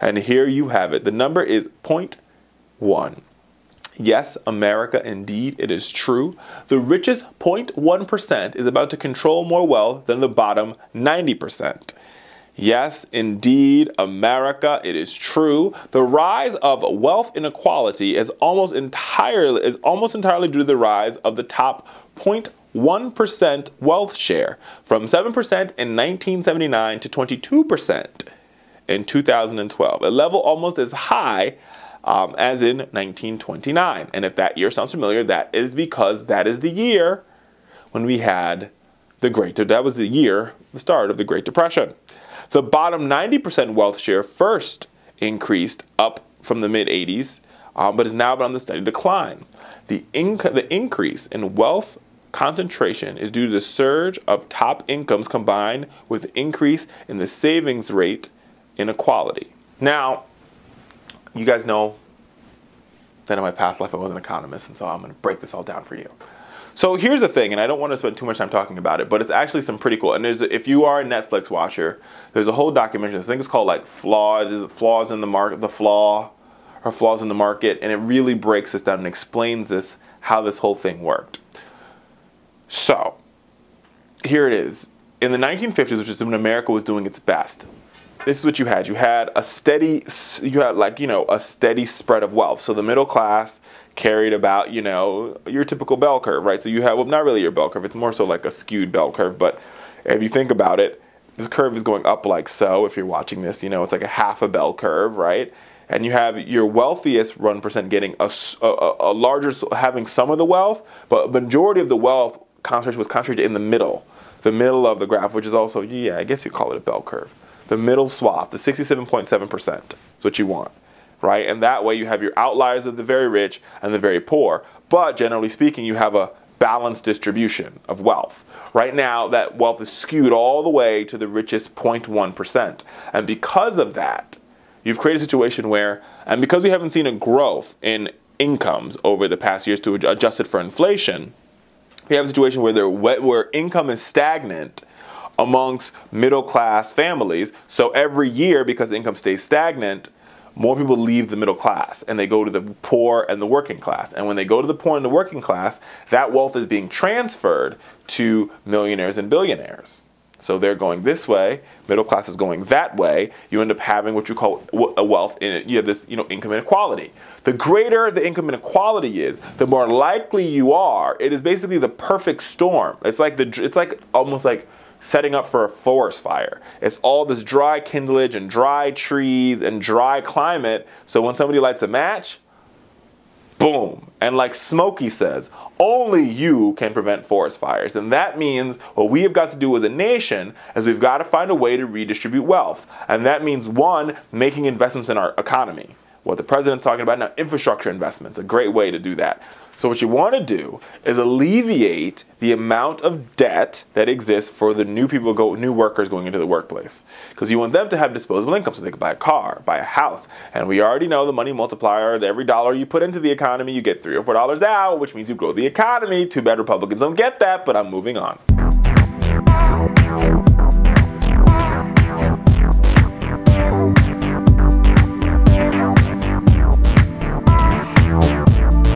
And here you have it. The number is 0.1. Yes, America, indeed, it is true. The richest 0.1% is about to control more wealth than the bottom 90%. Yes, indeed, America, it is true. The rise of wealth inequality is almost entirely due to the rise of the top 0.1% wealth share, from 7% in 1979 to 22% in 2012, a level almost as high as in 1929. And if that year sounds familiar, that is because that is the year when we had the start of the Great Depression. The bottom 90% wealth share first increased up from the mid-80s, but has now been on the steady decline. The increase in wealth concentration is due to the surge of top incomes combined with the increase in the savings rate inequality. Now, you guys know that in my past life I was an economist, and so I'm going to break this all down for you. So here's the thing, and I don't want to spend too much time talking about it, but it's actually some pretty cool. And if you are a Netflix watcher, there's a whole documentary. I think it's called like Flaws in the Market, Flaws in the Market, and it really breaks this down and explains how this whole thing worked. So here it is. In the 1950s, which is when America was doing its best, this is what you had. You had a steady spread of wealth. So the middle class carried about, your typical bell curve, right? So you have, well, not really your bell curve. It's more so like a skewed bell curve. But if you think about it, this curve is going up like so. If you're watching this, it's like a half a bell curve, right? And you have your wealthiest 1% getting a larger, having some of the wealth, but a majority of the wealth concentration was concentrated in the middle of the graph, which is also, I guess you call it a bell curve. The middle swath, the 67.7% is what you want, right? And that way you have your outliers of the very rich and the very poor. But generally speaking, you have a balanced distribution of wealth. Right now, that wealth is skewed all the way to the richest 0.1%. And because of that, you've created a situation where, and because we haven't seen a growth in incomes over the past years to adjust it for inflation, we have a situation where income is stagnant amongst middle-class families. So every year, because the income stays stagnant, more people leave the middle class and they go to the poor and the working class. And when they go to the poor and the working class, that wealth is being transferred to millionaires and billionaires. So they're going this way, middle class is going that way. You end up having what you call a wealth in it. You have this, income inequality. The greater the income inequality is, the more likely you are. It is basically the perfect storm. It's like almost like setting up for a forest fire. It's all this dry kindlage and dry trees and dry climate. So when somebody lights a match, boom. And like Smokey says, only you can prevent forest fires. And that means what we have got to do as a nation is we've got to find a way to redistribute wealth. And that means, one, making investments in our economy. What the president's talking about now, infrastructure investments, a great way to do that. So what you want to do is alleviate the amount of debt that exists for the new workers going into the workplace. Because you want them to have disposable income so they can buy a car, buy a house. And we already know the money multiplier, every dollar you put into the economy, you get $3 or $4 out, which means you grow the economy. Too bad Republicans don't get that, but I'm moving on.